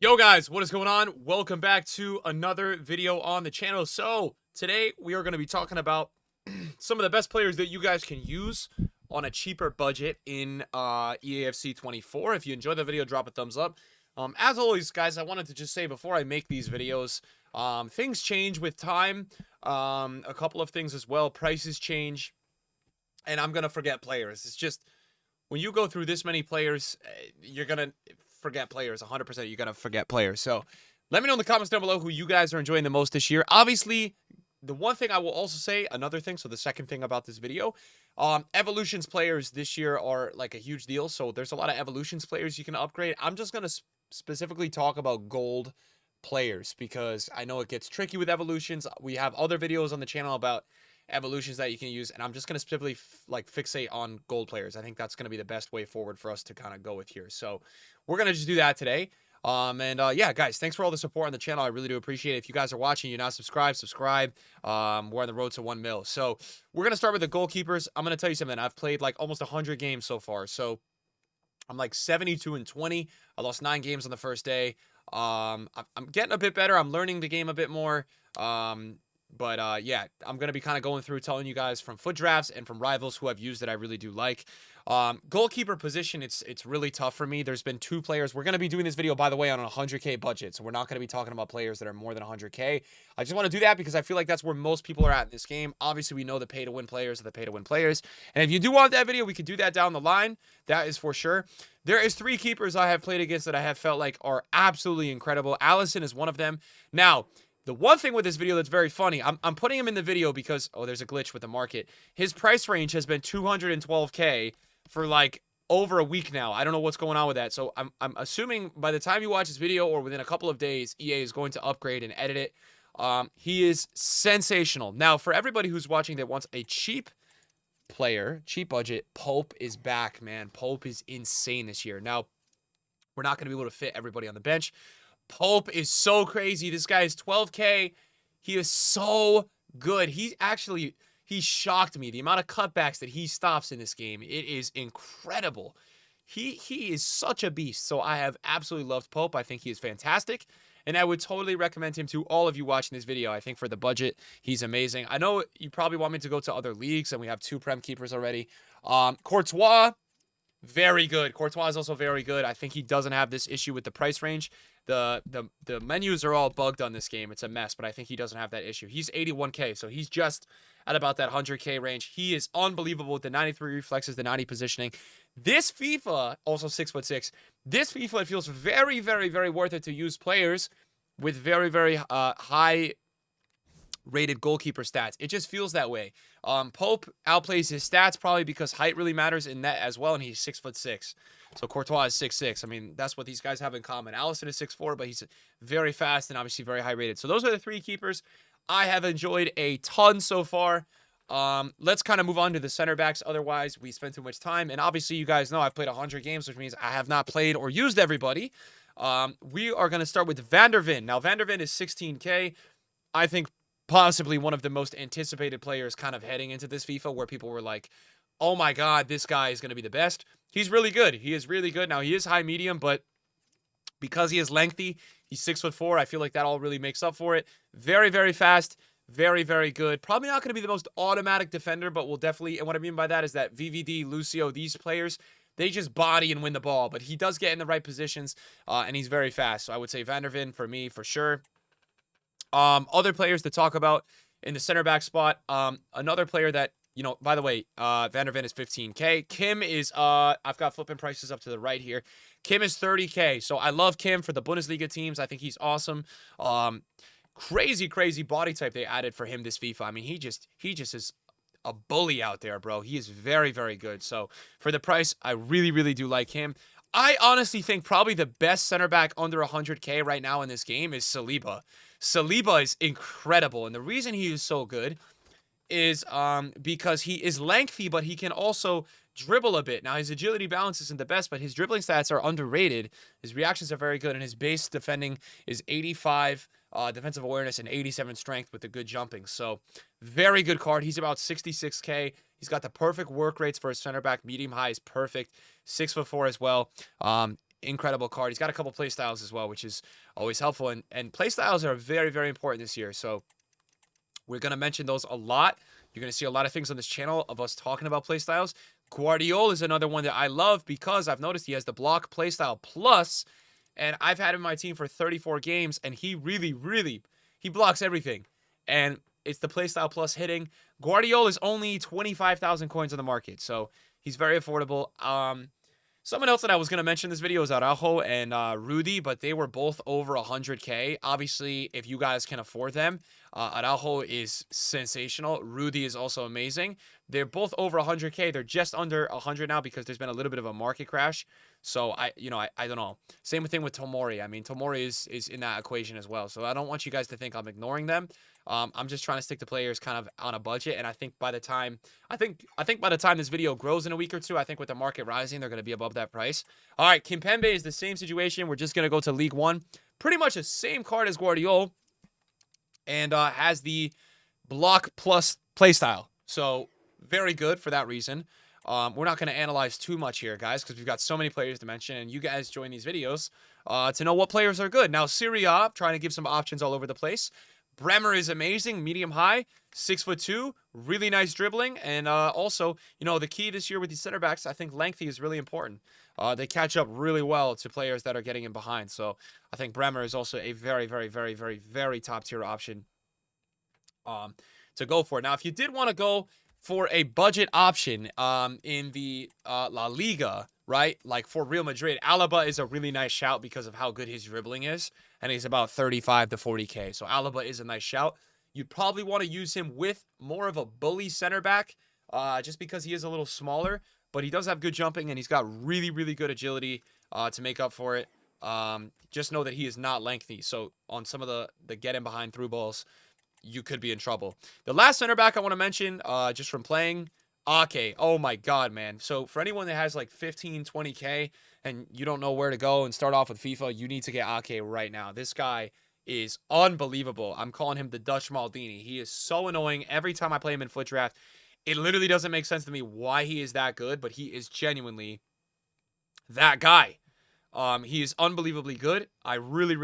Yo guys, what is going on? Welcome back to another video on the channel. So today we are going to be talking about some of the best players that you guys can use on a cheaper budget in EAFC24. If you enjoyed the video, drop a thumbs up. As always, guys, I wanted to just say before I make these videos, things change with time. A couple of things as well. Prices change, and I'm going to forget players. It's just when you go through this many players, you're going to forget players. 100% you're going to forget players. So let me know in the comments down below who you guys are enjoying the most this year. Obviously, the one thing I will also say, another thing, so the second thing about this video, Evolutions players this year are like a huge deal. So there's a lot of Evolutions players you can upgrade. I'm just going to specifically talk about gold players because I know it gets tricky with Evolutions. We have other videos on the channel about Evolutions that you can use, and I'm just going to specifically fixate on gold players. I think that's going to be the best way forward for us to kind of go with here. So we're going to just do that today. Yeah, guys, thanks for all the support on the channel. I really do appreciate it. If you guys are watching, you're not subscribed, subscribe. We're on the road to 1 mil. So we're going to start with the goalkeepers. I'm going to tell you something. I've played like almost 100 games so far. So I'm like 72-20. I lost 9 games on the first day. I'm getting a bit better. I'm learning the game a bit more. Yeah, I'm going to be kind of going through telling you guys from foot drafts and from rivals who I've used that I really do like. Goalkeeper position, it's really tough for me. There's been 2 players. We're going to be doing this video, by the way, on a 100K budget. So we're not going to be talking about players that are more than 100K. I just want to do that because I feel like that's where most people are at in this game. Obviously, we know the pay-to-win players are the pay-to-win players. And if you do want that video, we could do that down the line. That is for sure. There is 3 keepers I have played against that I have felt like are absolutely incredible. Allison is one of them. Now, the one thing with this video that's very funny, I'm putting him in the video because, oh, there's a glitch with the market. His price range has been 212K for like over a week now. I don't know what's going on with that. So I'm assuming by the time you watch this video or within a couple of days, EA is going to upgrade and edit it. He is sensational. Now, for everybody who's watching that wants a cheap player, cheap budget, Pope is back, man. Pope is insane this year. Now, we're not going to be able to fit everybody on the bench. Pope is so crazy. This guy is 12K. He is so good. He shocked me. The amount of cutbacks that he stops in this game, it is incredible. He is such a beast. So I have absolutely loved Pope. I think he is fantastic. And I would totally recommend him to all of you watching this video. I think for the budget, he's amazing. I know you probably want me to go to other leagues, and we have 2 Prem keepers already. Courtois, very good. Courtois is also very good. I think he doesn't have this issue with the price range. The menus are all bugged on this game. It's a mess, but I think he doesn't have that issue. He's 81K, so he's just at about that 100K range. He is unbelievable with the 93 reflexes, the 90 positioning. This FIFA, also 6'6", this FIFA, it feels very, very, very worth it to use players with very, very high rated goalkeeper stats. It just feels that way. Pope outplays his stats probably because height really matters in that as well, and he's 6'6". So Courtois is 6'6". I mean, that's what these guys have in common. Allison is 6'4", but he's very fast and obviously very high rated. So those are the 3 keepers I have enjoyed a ton so far. Let's kind of move on to the center backs. Otherwise, we spend too much time. And obviously, you guys know I've played 100 games, which means I have not played or used everybody. We are going to start with Van der Ven. Now, Van der Ven is 16K. I think possibly one of the most anticipated players kind of heading into this FIFA, where people were like, oh my God, this guy is going to be the best. He's really good. He is really good. Now, he is high medium, but because he is lengthy, he's 6'4". I feel like that all really makes up for it. Very, very fast. Very, very good. Probably not going to be the most automatic defender, but will definitely, and what I mean by that is that VVD, Lucio, these players, they just body and win the ball, but he does get in the right positions, and he's very fast. So I would say Van der Ven for me, for sure. Other players to talk about in the center back spot. Another player that, you know, by the way, Van der Ven is 15K. Kim is, I've got flipping prices up to the right here. Kim is 30K. So I love Kim for the Bundesliga teams. I think he's awesome. Crazy, crazy body type they added for him this FIFA. I mean, he just is a bully out there, bro. He is very, very good. So for the price, I really, really do like him. I honestly think probably the best center back under 100K right now in this game is Saliba. Saliba is incredible, and the reason he is so good is because he is lengthy, but he can also dribble a bit. Now, his agility balance isn't the best, but his dribbling stats are underrated. His reactions are very good, and his base defending is 85 defensive awareness and 87 strength with the good jumping. So, very good card. He's about 66K. He's got the perfect work rates for his center back. Medium high is perfect. 6'4" as well. incredible card. He's got a couple play styles as well, which is always helpful. And play styles are very, very important this year. So we're going to mention those a lot. You're going to see a lot of things on this channel of us talking about play styles. Guardiola is another one that I love because I've noticed he has the block playstyle plus, and I've had him in my team for 34 games, and he really, he blocks everything. And it's the playstyle plus hitting. Guardiola is only 25,000 coins on the market, so he's very affordable. Someone else that I was going to mention in this video is Araujo and Rudy, but they were both over 100K. Obviously, if you guys can afford them, Araujo is sensational. Rudy is also amazing. They're both over 100K. They're just under 100 now because there's been a little bit of a market crash. So, I don't know. Same thing with Tomori. I mean, Tomori is in that equation as well. So, I don't want you guys to think I'm ignoring them. I'm just trying to stick to players kind of on a budget, and I think by the time by the time this video grows in a week or two, I think with the market rising, they're going to be above that price. All right, Kimpembe is the same situation. We're just going to go to League One. Pretty much the same card as Guardiola, and has the block plus playstyle. So very good for that reason. We're not going to analyze too much here, guys, because we've got so many players to mention, and you guys join these videos to know what players are good. Now, Serie A, trying to give some options all over the place. Bremer is amazing, medium high, 6'2", really nice dribbling, and also, the key this year with these center backs, I think lengthy is really important. They catch up really well to players that are getting in behind, so I think Bremer is also a very top tier option to go for. Now, if you did want to go for a budget option in the La Liga, right? Like for Real Madrid, Alaba is a really nice shout because of how good his dribbling is. And he's about 35 to 40K. So Alaba is a nice shout. You'd probably want to use him with more of a bully center back just because he is a little smaller. But he does have good jumping and he's got really good agility to make up for it. Just know that he is not lengthy. So on some of the get in behind through balls, you could be in trouble. The last center back I want to mention, just from playing, Ake. Oh my god, man. So for anyone that has like 15, 20K and you don't know where to go and start off with FIFA, you need to get Ake right now. This guy is unbelievable. I'm calling him the Dutch Maldini. He is so annoying. Every time I play him in Foot Draft, it literally doesn't make sense to me why he is that good, but he is genuinely that guy. He is unbelievably good. I really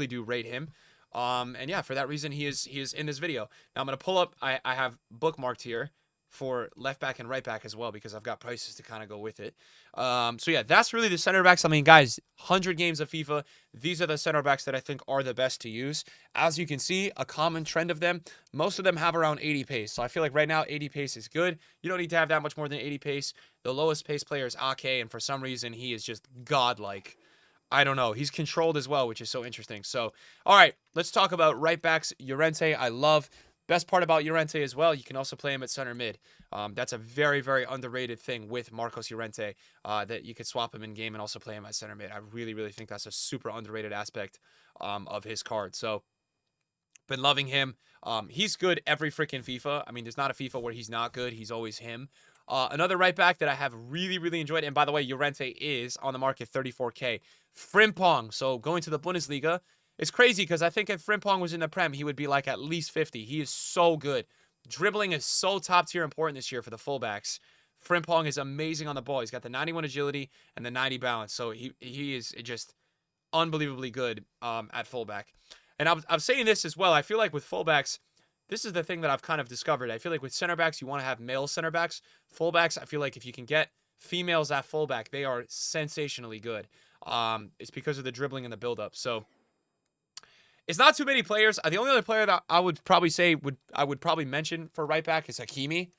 do rate him. And yeah, for that reason, he is in this video. Now I'm going to pull up, I have bookmarked here for left back and right back as well because I've got prices to kind of go with it. So yeah, that's really the center backs. I mean, guys, 100 games of FIFA. These are the center backs that I think are the best to use. As you can see, a common trend of them, most of them have around 80 pace. So I feel like right now 80 pace is good. You don't need to have that much more than 80 pace. The lowest pace player is Ake, and for some reason he is just godlike. I don't know. He's controlled as well, which is so interesting. So, all right, let's talk about right backs. Llorente, I love. Best part about Llorente as well, you can also play him at center mid. That's a very underrated thing with Marcos Llorente, that you could swap him in game and also play him at center mid. I really think that's a super underrated aspect of his card. So, been loving him. He's good every freaking FIFA. I mean, there's not a FIFA where he's not good. He's always him. Another right back that I have really enjoyed, and by the way, Llorente is on the market, 34K. Frimpong, so going to the Bundesliga. It's crazy because I think if Frimpong was in the Prem, he would be like at least 50. He is so good. Dribbling is so top tier important this year for the fullbacks. Frimpong is amazing on the ball. He's got the 91 agility and the 90 balance, so he is just unbelievably good at fullback. And I'm saying this as well. I feel like with fullbacks, this is the thing that I've kind of discovered. I feel like with center backs, you want to have male center backs. Fullbacks, I feel like if you can get females at fullback, they are sensationally good. It's because of the dribbling and the build-up. So it's not too many players. The only other player that I would probably say I would probably mention for right back is Hakimi.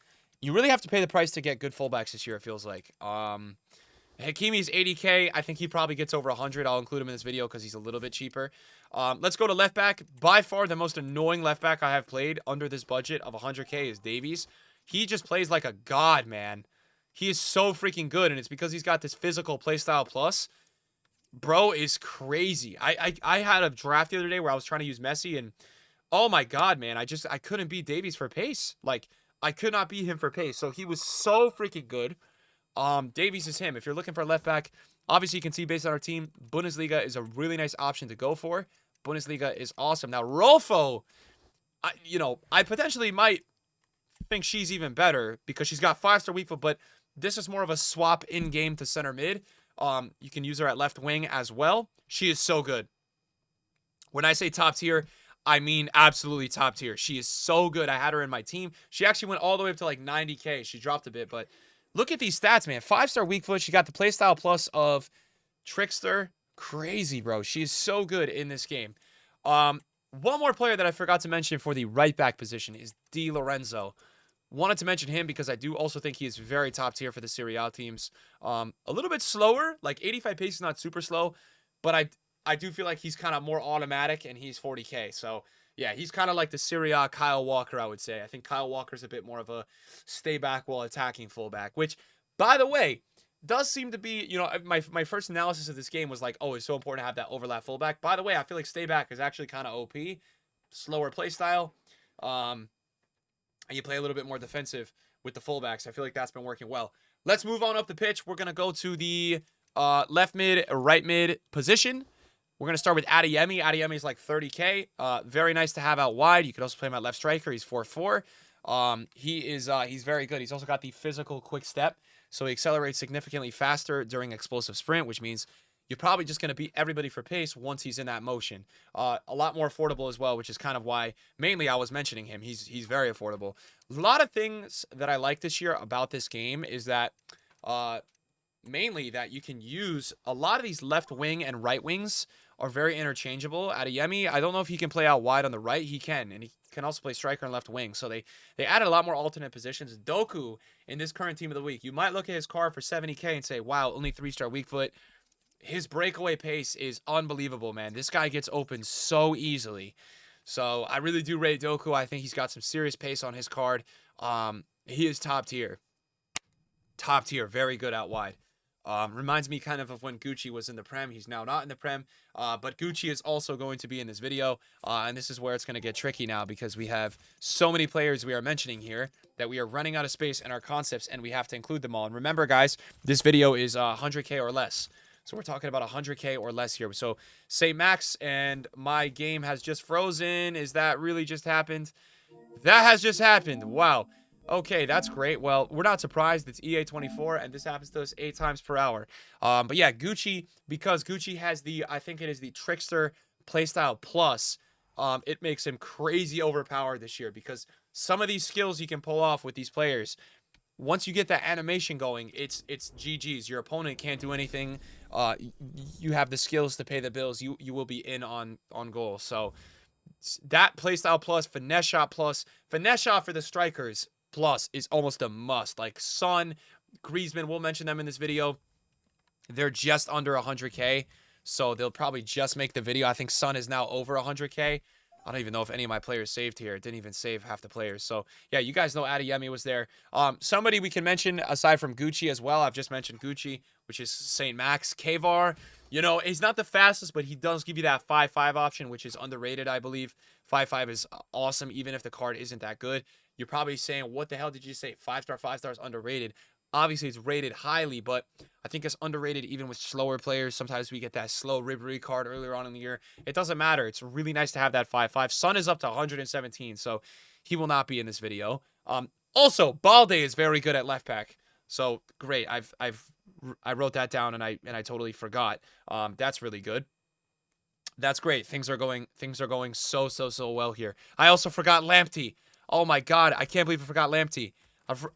You really have to pay the price to get good fullbacks this year, it feels like. Hakimi's 80K. I think he probably gets over 100. I'll include him in this video because he's a little bit cheaper. Let's go to left back. By far, the most annoying left back I have played under this budget of 100K is Davies. He just plays like a god, man. He is so freaking good, and it's because he's got this physical playstyle plus. Bro is crazy. I had a draft the other day where I was trying to use Messi, and oh my god, man, I couldn't beat Davies for pace. Like, I could not beat him for pace. So he was so freaking good. Davies is him. If you're looking for a left back, obviously you can see based on our team, Bundesliga is a really nice option to go for. Bundesliga is awesome. Now, Rolfo, I potentially might think she's even better because she's got 5-star weak foot, but this is more of a swap in-game to center mid. You can use her at left wing as well. She is so good. When I say top tier, I mean absolutely top tier. She is so good. I had her in my team. She actually went all the way up to like 90K. She dropped a bit, but look at these stats, man. 5-star weak foot. She got the playstyle plus of Trickster. Crazy, bro. She is so good in this game. One more player that I forgot to mention for the right back position is Di Lorenzo. Wanted to mention him because I do also think he is very top tier for the Serie A teams. A little bit slower, like 85 pace is not super slow, but I do feel like he's kind of more automatic, and he's 40K. So, yeah, he's kind of like the Serie A Kyle Walker, I would say. I think Kyle Walker's a bit more of a stay back while attacking fullback, which, by the way, does seem to be, you know, my first analysis of this game was like, oh, it's so important to have that overlap fullback. By the way, I feel like stay back is actually kind of OP. Slower play style. And you play a little bit more defensive with the fullbacks. I feel like that's been working well. Let's move on up the pitch. We're going to go to the left mid, right mid position. We're going to start with Adeyemi. Adeyemi is like 30K. Very nice to have out wide. You could also play him at left striker. He's 4'4". He's very good. He's also got the physical quick step, so he accelerates significantly faster during explosive sprint, which means you're probably just going to beat everybody for pace once he's in that motion. A lot more affordable as well, which is kind of why mainly I was mentioning him. He's very affordable. A lot of things that I like this year about this game is that mainly that you can use a lot of these left wing and right wings are very interchangeable. Adeyemi, I don't know if he can play out wide on the right. He can, and he can also play striker and left wing. So they added a lot more alternate positions. Doku in this current team of the week, you might look at his card for 70K and say, wow, only 3-star weak foot. His breakaway pace is unbelievable, man. This guy gets open so easily. So I really do rate Doku. I think he's got some serious pace on his card. He is top tier. Top tier. Very good out wide. Reminds me kind of when Gucci was in the Prem. He's now not in the Prem, but Gucci is also going to be in this video, and this is where it's going to get tricky now because we have so many players we are mentioning here that we are running out of space in our concepts, and we have to include them all. And remember, guys, this video is 100K or less, so we're talking about 100K or less here. So say Max, and my game has just frozen. Is that really just happened? That has just happened. Wow. Okay, that's great. Well, we're not surprised. It's EA24, and this happens to us 8 times per hour. But yeah, Gucci, because Gucci has the, I think it is the Trickster Playstyle Plus, it makes him crazy overpowered this year because some of these skills you can pull off with these players, once you get that animation going, it's GG's. Your opponent can't do anything. You have the skills to pay the bills. You will be in on goal. So that Playstyle Plus, Finesse Shot Plus, Finesse Shot for the strikers Plus is almost a must. Like Son, Griezmann, we'll mention them in this video. They're just under 100K, so they'll probably just make the video. I think Son is now over 100K. I don't even know if any of my players saved here. It didn't even save half the players. So, yeah, you guys know Adeyemi was there. Somebody we can mention aside from Gucci as well. I've just mentioned Gucci, which is St. Max. Kvar, you know, he's not the fastest, but he does give you that 5-5 option, which is underrated, I believe. 5-5 is awesome, even if the card isn't that good. You're probably saying, what the hell did you say? 5-star, 5 stars underrated. Obviously, it's rated highly, but I think it's underrated even with slower players. Sometimes we get that slow Ribery card earlier on in the year. It doesn't matter. It's really nice to have that 5-5. Son is up to 117, so he will not be in this video. Also, Balde is very good at left back. So, great. I wrote that down, and I totally forgot. That's really good. That's great. Things are going so well here. I also forgot Lamptey. Oh my God, I can't believe I forgot Lamptey.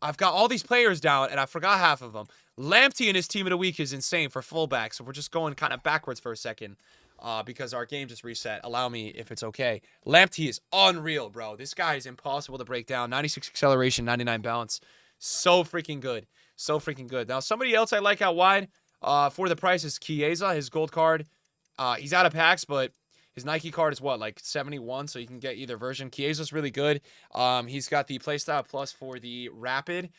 I've got all these players down, and I forgot half of them. Lamptey in his team of the week is insane for fullback, so we're just going kind of backwards for a second because our game just reset. Allow me, if it's okay. Lamptey is unreal, bro. This guy is impossible to break down. 96 acceleration, 99 balance. So freaking good. So freaking good. Now, somebody else I like out wide for the price is Chiesa, his gold card. He's out of packs, but his Nike card is what, like 71, so you can get either version. Chiesa's really good. He's got the Playstyle Plus for the Rapid.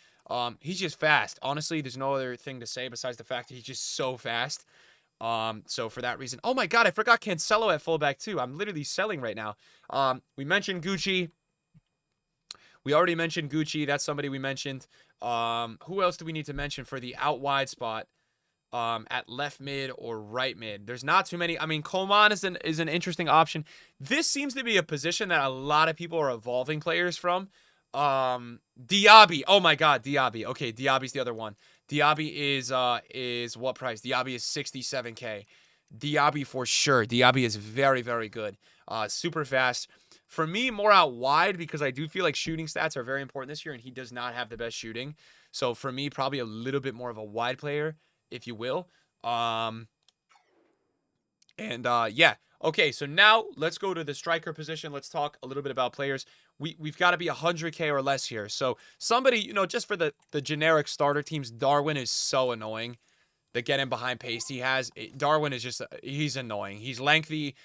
He's just fast. Honestly, there's no other thing to say besides the fact that he's just so fast. So for that reason. Oh my God, I forgot Cancelo at fullback too. I'm literally selling right now. We mentioned Gucci. We already mentioned Gucci. That's somebody we mentioned. Who else do we need to mention for the out wide spot? At left mid or right mid. There's not too many. I mean, Coman is an interesting option. This seems to be a position that a lot of people are evolving players from. Diaby. Oh my God, Diaby. Okay, Diaby's the other one. Diaby is what price? Diaby is 67K. Diaby for sure. Diaby is very, very good. Super fast. For me, more out wide because I do feel like shooting stats are very important this year, and he does not have the best shooting. So for me, probably a little bit more of a wide player, if you will. Yeah. Okay, so now let's go to the striker position. Let's talk a little bit about players. We've got to be 100K or less here. So somebody, just for the generic starter teams, Darwin is so annoying. The get in behind pace he has. Darwin is just, he's annoying. He's lengthy,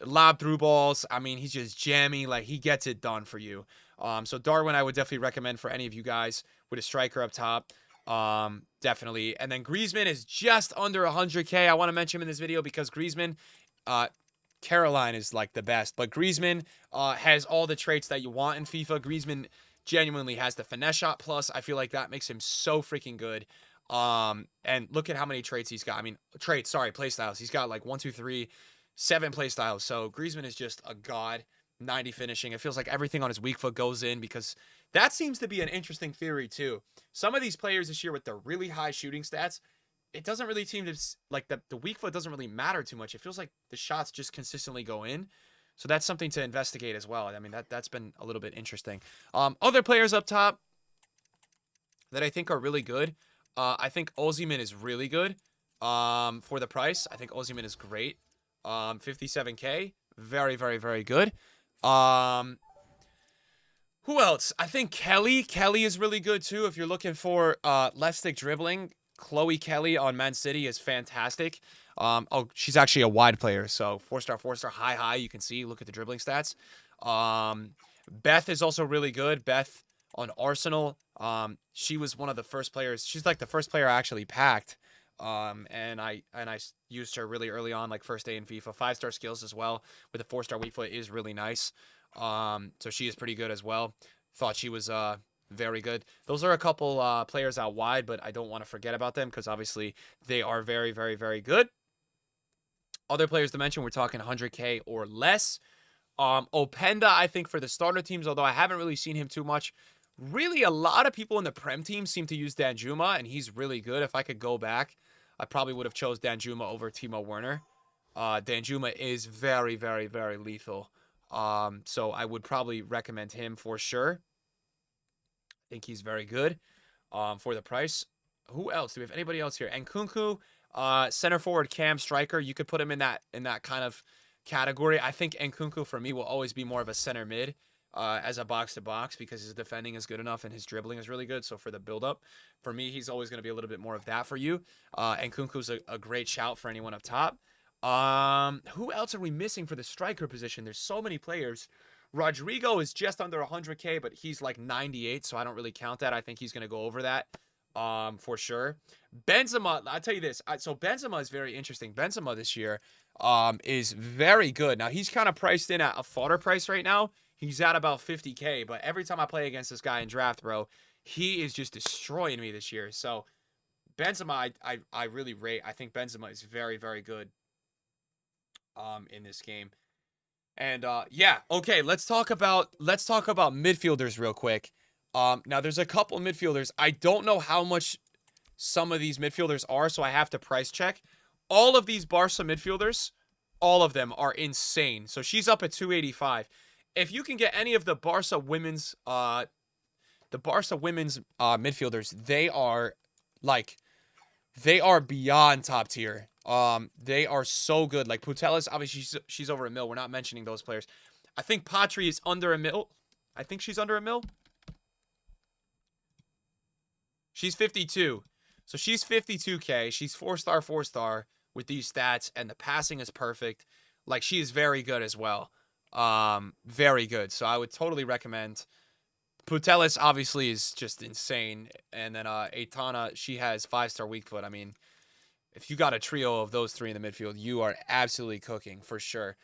lob through balls. I mean, he's just jammy. Like, he gets it done for you. So Darwin, I would definitely recommend for any of you guys with a striker up top. Definitely. And then Griezmann is just under 100K. I want to mention him in this video because Griezmann, Caroline is like the best, but Griezmann has all the traits that you want in FIFA. Griezmann genuinely has the finesse shot plus. I feel like that makes him so freaking good. And look at how many traits he's got. I mean, play styles. He's got like 1, 2, 3, 7 play styles. So Griezmann is just a god. 90 finishing. It feels like everything on his weak foot goes in, because that seems to be an interesting theory too. Some of these players this year with the really high shooting stats, it doesn't really seem to, like, the weak foot doesn't really matter too much. It feels like the shots just consistently go in. So that's something to investigate as well. I mean, that's been a little bit interesting. Other players up top that I think are really good. I think Osimhen is really good. For the price, I think Osimhen is great. 57K, very, very, very good. Who else? I think Kelly. Kelly is really good too. If you're looking for left stick dribbling, Chloe Kelly on Man City is fantastic. Oh, she's actually a wide player, so 4-star, 4-star, high. You can see. Look at the dribbling stats. Beth is also really good. Beth on Arsenal. She was one of the first players. She's like the first player I actually packed. And I used her really early on, like first day in FIFA. 5-star skills as well with a 4-star weak foot is really nice. So she is pretty good as well. Thought she was very good. Those are a couple players out wide, but I don't want to forget about them because obviously they are very, very, very good. Other players to mention, we're talking 100K or less. Openda, I think, for the starter teams, although I haven't really seen him too much. Really, a lot of people in the Prem team seem to use Danjuma, and he's really good. If I could go back, I probably would have chose Danjuma over Timo Werner. Danjuma is very, very, very lethal. So I would probably recommend him for sure. I think he's very good for the price. Who else? Do we have anybody else here? Nkunku, center forward, cam, striker. You could put him in that kind of category. I think Nkunku for me will always be more of a center mid. As a box-to-box, because his defending is good enough and his dribbling is really good. So for the build-up, for me, he's always going to be a little bit more of that for you. And Nkunku's a great shout for anyone up top. Who else are we missing for the striker position? There's so many players. Rodrigo is just under 100K, but he's like 98, so I don't really count that. I think he's going to go over that for sure. Benzema, I'll tell you this. So Benzema is very interesting. Benzema this year is very good. Now, he's kind of priced in at a fodder price right now. He's at about 50K, but every time I play against this guy in draft, bro, he is just destroying me this year. So Benzema, I really rate. I think Benzema is very, very good in this game. And yeah, okay, let's talk about midfielders real quick. Now there's a couple midfielders. I don't know how much some of these midfielders are, so I have to price check. All of these Barca midfielders, all of them are insane. So she's up at 285. If you can get any of the Barca women's midfielders, they are beyond top tier. They are so good. Like Putellas, obviously she's over $1 million. We're not mentioning those players. I think Patri is under $1 million. I think she's under $1 million. She's 52. So she's 52K. She's 4-star, 4-star with these stats, and the passing is perfect. Like, she is very good as well. Very good. So I would totally recommend. Putellas obviously is just insane. And then Aitana, she has 5-star weak foot. I mean, if you got a trio of those three in the midfield, you are absolutely cooking for sure.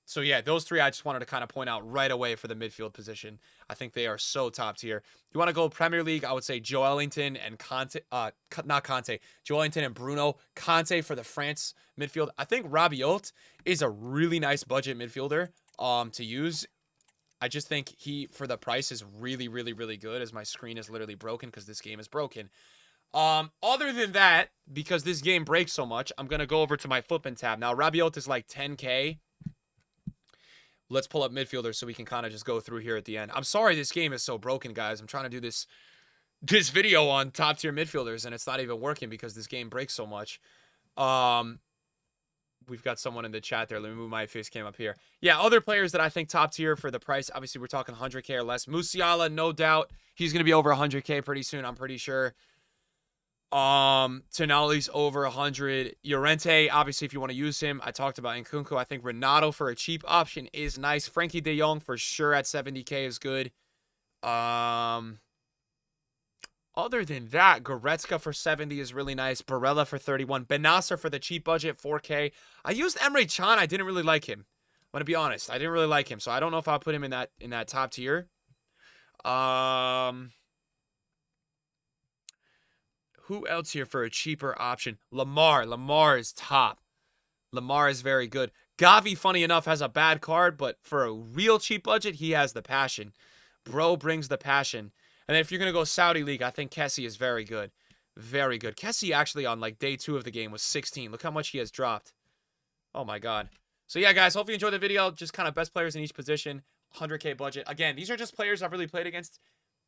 So yeah, those three I just wanted to kind of point out right away for the midfield position. I think they are so top tier. If you want to go Premier League, I would say Joelinton and Conte, not Conte, Joelinton and Bruno. Conte for the France midfield. I think Rabiot is a really nice budget midfielder to use. I just think he, for the price, is really, really, really good, as my screen is literally broken because this game is broken. Other than that, because this game breaks so much, I'm going to go over to my flipping tab. Now, Rabiot is like 10K. Let's pull up midfielders so we can kind of just go through here at the end. I'm sorry this game is so broken, guys. I'm trying to do this video on top tier midfielders, and it's not even working because this game breaks so much. We've got someone in the chat there. Let me move my face cam up here. Yeah, other players that I think top tier for the price. Obviously, we're talking 100K or less. Musiala, no doubt. He's going to be over 100K pretty soon, I'm pretty sure. Tonali's over 100. Llorente, obviously, if you want to use him. I talked about Nkunku. I think Renato for a cheap option is nice. Frankie de Jong for sure at 70K is good. Other than that, Goretzka for 70 is really nice. Barella for 31. Benasser for the cheap budget, 4K. I used Emre Can. I didn't really like him. I'm going to be honest. I didn't really like him, so I don't know if I'll put him in that top tier. Who else here for a cheaper option? Lamar. Lamar is top. Lamar is very good. Gavi, funny enough, has a bad card, but for a real cheap budget, he has the passion. Bro brings the passion. And then if you're going to go Saudi League, I think Kessie is very good. Very good. Kessie actually on like day 2 of the game was 16. Look how much he has dropped. Oh my God. So yeah, guys, hope you enjoyed the video. Just kind of best players in each position. 100K budget. Again, these are just players I've really played against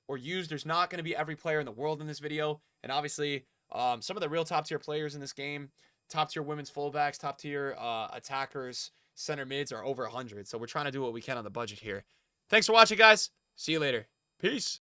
or used. There's not going to be every player in the world in this video. And obviously, some of the real top tier players in this game, top tier women's fullbacks, top tier attackers, center mids are over 100. So we're trying to do what we can on the budget here. Thanks for watching, guys. See you later. Peace.